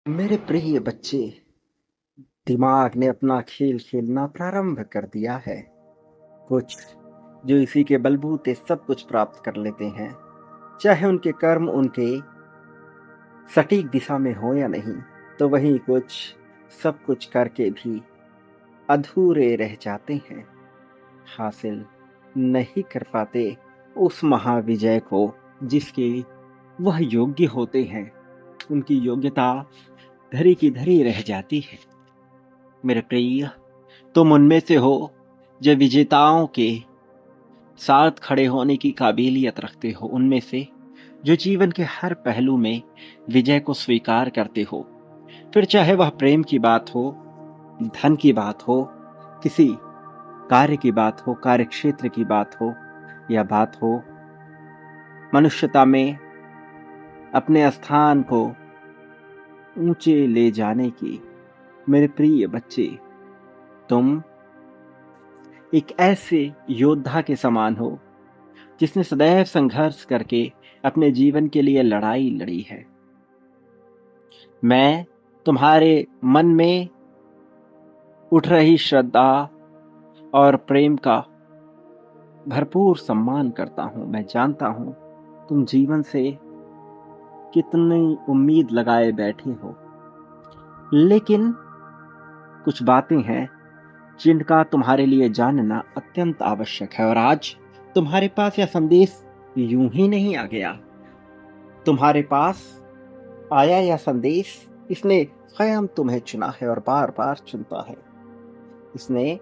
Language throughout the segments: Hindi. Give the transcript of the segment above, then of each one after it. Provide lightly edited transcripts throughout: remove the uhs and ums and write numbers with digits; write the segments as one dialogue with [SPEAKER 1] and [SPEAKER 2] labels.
[SPEAKER 1] मेरे प्रिय बच्चे, दिमाग ने अपना खेल खेलना प्रारंभ कर दिया है। कुछ जो इसी के बलबूते सब कुछ प्राप्त कर लेते हैं, चाहे उनके कर्म उनके सटीक दिशा में हो या नहीं, तो वहीं कुछ सब कुछ करके भी अधूरे रह जाते हैं, हासिल नहीं कर पाते उस महाविजय को जिसके वह योग्य होते हैं। उनकी योग्यता धरी की धरी रह जाती है। मेरे प्रिय, तुम उनमें से हो जो विजेताओं के साथ खड़े होने की काबिलियत रखते हो, उनमें से जो जीवन के हर पहलू में विजय को स्वीकार करते हो। फिर चाहे वह प्रेम की बात हो, धन की बात हो, किसी कार्य की बात हो, कार्यक्षेत्र की बात हो, या बात हो मनुष्यता में अपने स्थान को ऊंचे ले जाने की। मेरे प्रिय बच्चे, तुम एक ऐसे योद्धा के समान हो जिसने सदैव संघर्ष करके अपने जीवन के लिए लड़ाई लड़ी है। मैं तुम्हारे मन में उठ रही श्रद्धा और प्रेम का भरपूर सम्मान करता हूं। मैं जानता हूं तुम जीवन से कितनी उम्मीद लगाए बैठे हो, लेकिन कुछ बातें हैं जिनका तुम्हारे लिए जानना अत्यंत आवश्यक है। और आज तुम्हारे पास यह संदेश यूं ही नहीं आ गया। तुम्हारे पास आया यह संदेश, इसने स्वयं तुम्हें चुना है और बार बार चुनता है। इसने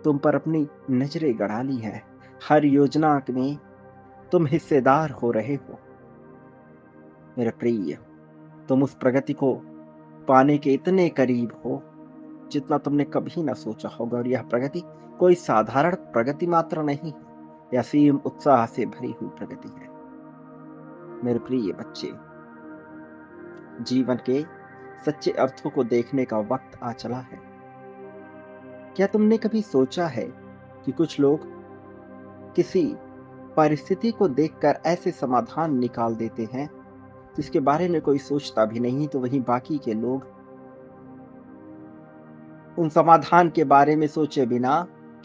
[SPEAKER 1] तुम पर अपनी नजरें गड़ा ली है। हर योजना में तुम हिस्सेदार हो रहे हो। मेरे प्रिय, तुम उस प्रगति को पाने के इतने करीब हो जितना तुमने कभी ना सोचा होगा। और यह प्रगति कोई साधारण प्रगति मात्र नहीं है, यह असीम उत्साह से भरी हुई प्रगति है। मेरे प्रिय बच्चे, जीवन के सच्चे अर्थों को देखने का वक्त आ चला है। क्या तुमने कभी सोचा है कि कुछ लोग किसी परिस्थिति को देखकर ऐसे समाधान निकाल देते हैं जिसके बारे में कोई सोचता भी नहीं, तो वहीं बाकी के लोग उन समाधान के बारे में सोचे बिना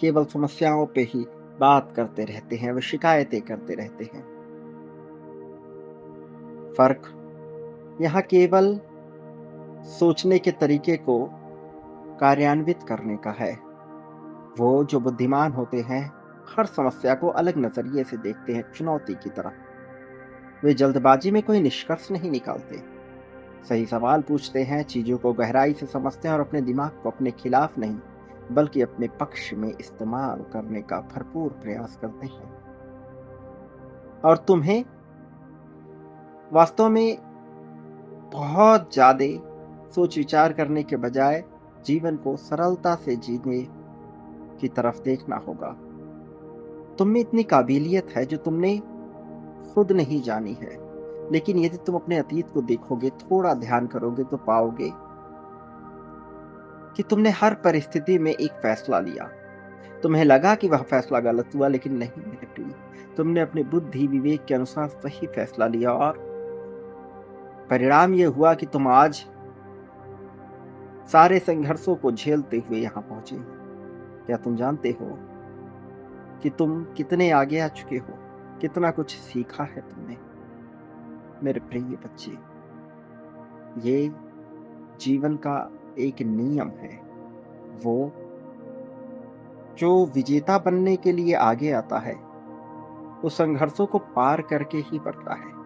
[SPEAKER 1] केवल समस्याओं पे ही बात करते रहते हैं, वे शिकायतें करते रहते हैं। फर्क यहाँ केवल सोचने के तरीके को कार्यान्वित करने का है। वो जो बुद्धिमान होते हैं, हर समस्या को अलग नजरिए से देखते हैं, चुनौती की तरह। वे जल्दबाजी में कोई निष्कर्ष नहीं निकालते, सही सवाल पूछते हैं, चीजों को गहराई से समझते हैं और अपने दिमाग को अपने खिलाफ नहीं बल्कि अपने पक्ष में इस्तेमाल करने का भरपूर प्रयास करते हैं। और तुम्हें वास्तव में बहुत ज्यादा सोच विचार करने के बजाय जीवन को सरलता से जीने की तरफ देखना होगा। तुम में इतनी काबिलियत है जो तुमने खुद नहीं जानी है, लेकिन यदि तुम अपने अतीत को देखोगे, थोड़ा ध्यान करोगे, तो पाओगे कि तुमने हर परिस्थिति में एक फैसला लिया। तुम्हें लगा कि वह फैसला गलत हुआ, लेकिन नहीं मेरे प्रिय, तुमने अपनी बुद्धि विवेक के अनुसार सही फैसला लिया और परिणाम यह हुआ कि तुम आज सारे संघर्षों को झेलते हुए यहां पहुंचे। क्या तुम जानते हो कि तुम कितने आगे आ चुके हो, कितना कुछ सीखा है तुमने? मेरे प्रिय बच्चे, ये जीवन का एक नियम है। वो जो विजेता बनने के लिए आगे आता है, वो संघर्षों को पार करके ही बढ़ता है।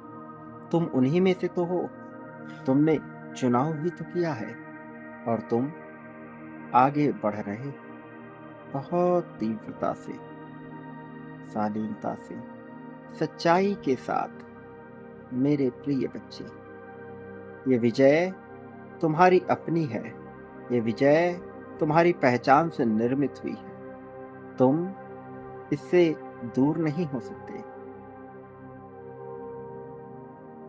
[SPEAKER 1] तुम उन्हीं में से तो हो। तुमने चुनाव भी तो किया है और तुम आगे बढ़ रहे हो, बहुत तीव्रता से, शालीनता से, सच्चाई के साथ। मेरे प्रिय बच्चे, ये विजय तुम्हारी अपनी है। ये विजय तुम्हारी पहचान से निर्मित हुई है। तुम इससे दूर नहीं हो सकते।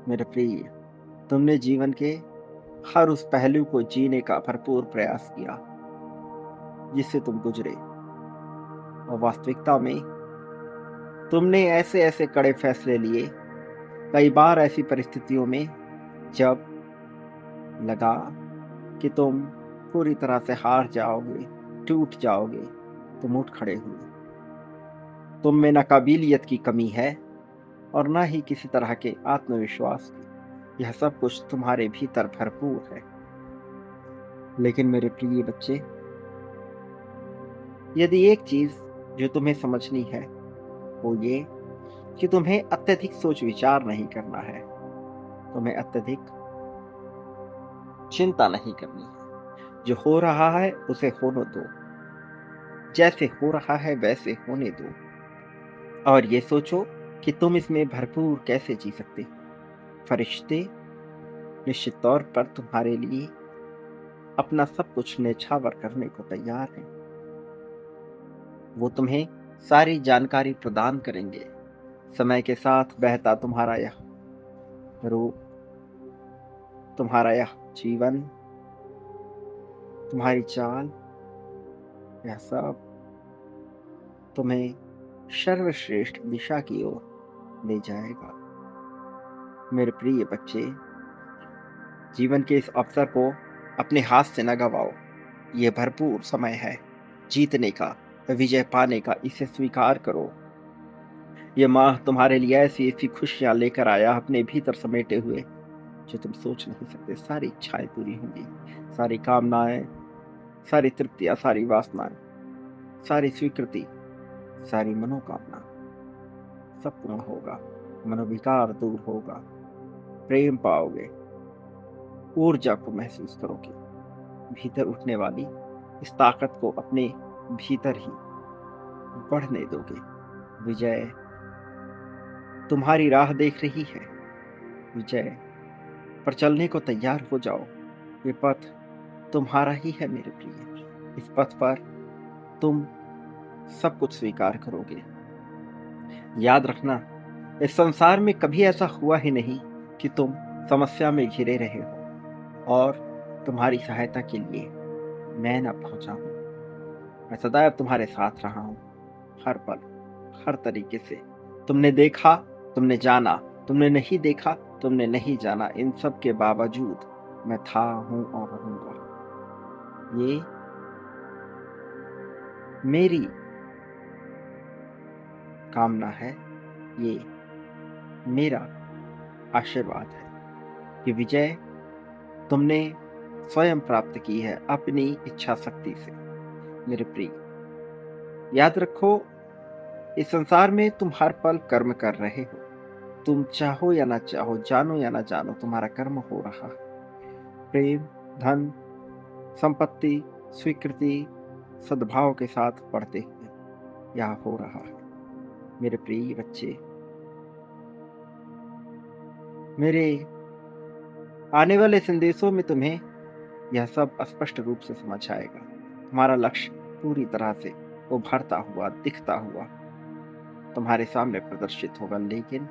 [SPEAKER 1] मेरे प्रिय, तुमने जीवन के हर उस पहलू को जीने का भरपूर प्रयास किया जिससे तुम गुजरे, और वास्तविकता में तुमने ऐसे ऐसे कड़े फैसले लिए, कई बार ऐसी परिस्थितियों में जब लगा कि तुम पूरी तरह से हार जाओगे, टूट जाओगे, तुम उठ खड़े हुए। तुम में ना काबिलियत की कमी है और ना ही किसी तरह के आत्मविश्वास की। यह सब कुछ तुम्हारे भीतर भरपूर है। लेकिन मेरे प्रिय बच्चे, यदि एक चीज जो तुम्हें समझनी है वो ये कि तुम्हें अत्यधिक सोच विचार नहीं करना है, तुम्हें अत्यधिक चिंता नहीं करनी है। जो हो रहा है उसे होने दो, जैसे हो रहा है वैसे होने दो, और ये सोचो कि तुम इसमें भरपूर कैसे जी सकते हो। फरिश्ते निश्चित तौर पर तुम्हारे लिए अपना सब कुछ न्यौछावर करने को तैयार हैं। वो तुम्हें सारी जानकारी प्रदान करेंगे। समय के साथ बहता तुम्हारा यह रूप, तुम्हारा यह जीवन, तुम्हारी चाल, यह सब तुम्हें सर्वश्रेष्ठ दिशा की ओर ले जाएगा। मेरे प्रिय बच्चे, जीवन के इस अवसर को अपने हाथ से न गवाओ। ये भरपूर समय है जीतने का, विजय पाने का। इसे स्वीकार करो। ये माह तुम्हारे लिए ऐसी ऐसी खुशियां लेकर आया अपने भीतर समेटे हुए जो तुम सोच नहीं सकते। सारी इच्छाएं पूरी होंगी, सारी कामनाएं, सारी तृप्तियां, सारी वासनाएं, सारी स्वीकृति, सारी मनोकामना, सब पूर्ण होगा। मनोविकार दूर होगा, प्रेम पाओगे, ऊर्जा को महसूस करोगे। भीतर उठने वाली इस ताकत को अपने भीतर ही बढ़ने दोगे। विजय तुम्हारी राह देख रही है। विजय पर चलने को तैयार हो जाओ। ये पथ तुम्हारा ही है मेरे प्रिय। इस पथ पर तुम सब कुछ स्वीकार करोगे। याद रखना, इस संसार में कभी ऐसा हुआ ही नहीं कि तुम समस्या में घिरे रहे हो और तुम्हारी सहायता के लिए मैं न पहुंचा हूं। मैं सदैव तुम्हारे साथ रहा हूं, हर पल, हर तरीके से। तुमने देखा, तुमने जाना, तुमने नहीं देखा, तुमने नहीं जाना, इन सब के बावजूद मैं था, हूं और रहूंगा। ये मेरी कामना है, ये मेरा आशीर्वाद है कि विजय तुमने स्वयं प्राप्त की है अपनी इच्छा शक्ति से। मेरे प्रिय, याद रखो, इस संसार में तुम हर पल कर्म कर रहे हो। तुम चाहो या ना चाहो, जानो या ना जानो, तुम्हारा कर्म हो रहा है। प्रेम, धन, संपत्ति, स्वीकृति, सद्भाव के साथ बढ़ते हुए यह हो रहा है। मेरे प्रिय बच्चे, मेरे आने वाले संदेशों में तुम्हें यह सब स्पष्ट रूप से समझ आएगा। तुम्हारा लक्ष्य पूरी तरह से उभरता हुआ, दिखता हुआ तुम्हारे सामने प्रदर्शित होगा। लेकिन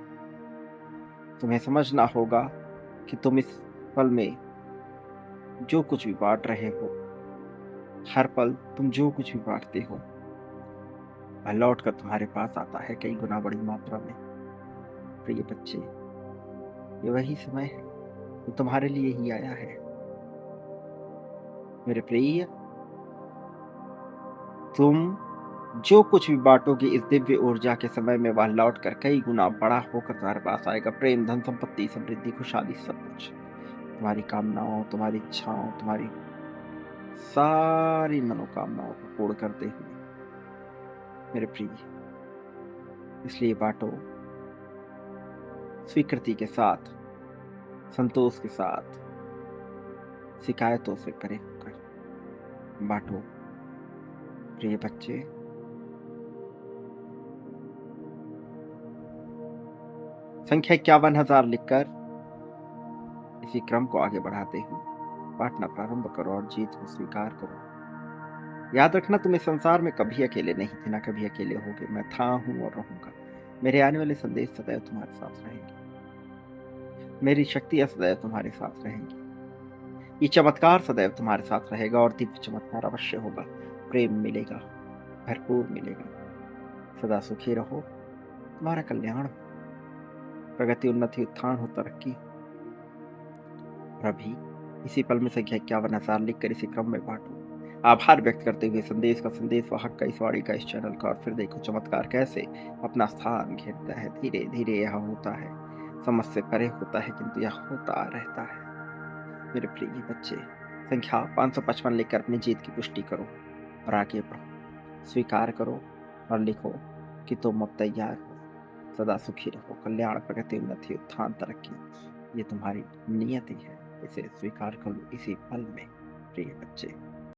[SPEAKER 1] तुम्हें समझना होगा कि तुम इस पल में जो कुछ भी बांट रहे हो, हर पल तुम जो कुछ भी बांटते हो, वह लौट कर तुम्हारे पास आता है कई गुना बड़ी मात्रा में। प्रिय बच्चे, ये वही समय है जो तुम्हारे लिए ही आया है। मेरे प्रिय, तुम जो कुछ भी बांटोगे इस दिव्य ऊर्जा के समय में, वह लौट कर कई गुना बड़ा होकर तुम्हारे पास आएगा। प्रेम, धन, संपत्ति, समृद्धि, खुशहाली, सब कुछ तुम्हारी कामनाओं, तुम्हारी इच्छाओं, तुम्हारी सारी मनोकामनाओं को पूर्ण करते हुए। मेरे प्रिय, इसलिए बांटो स्वीकृति के साथ, संतोष के साथ, शिकायतों से परे होकर बांटो। प्रिय बच्चे, संख्या 51,000 लिखकर इसी क्रम को आगे बढ़ाते हुए बांटना प्रारंभ करो और जीत को स्वीकार करो। याद रखना, तुम इस संसार में कभी अकेले नहीं थे, ना कभी अकेले होगे। मैं था, हूं और रहूंगा। मेरे आने वाले संदेश सदैव तुम्हारे साथ रहेंगे। मेरी शक्तियां सदैव तुम्हारे साथ रहेंगी। ये चमत्कार सदैव तुम्हारे साथ रहेगा और दिव्य चमत्कार अवश्य होगा। प्रेम मिलेगा, भरपूर मिलेगा। सदा सुखी रहो, तुम्हारा कल्याण हो, प्रगति, उन्नति, उत्थान हो, तरक्की। और अभी इसी पल में संख्या 51,000 लिखकर इसे क्रम में बाँटो। आभार व्यक्त करते हुए संदेश का संदेशवाहक का, इस वाणी का, इस चैनल का, और फिर देखो चमत्कार कैसे अपना स्थान घेरता है। धीरे-धीरे यह होता है, समझ से परे होता है, किंतु यह होता रहता है। मेरे प्रिय बच्चे, संख्या 555 लिखकर अपनी जीत की पुष्टि करो और आगे बढ़ो। स्वीकार करो और लिखो कि तुम अब तैयार हो। सदा सुखी रहो, कल्याण, प्रगति, उन्नति, उत्थान, तरक्की, ये तुम्हारी नियति है। इसे स्वीकार कर लो इसी पल में, प्रिय बच्चे।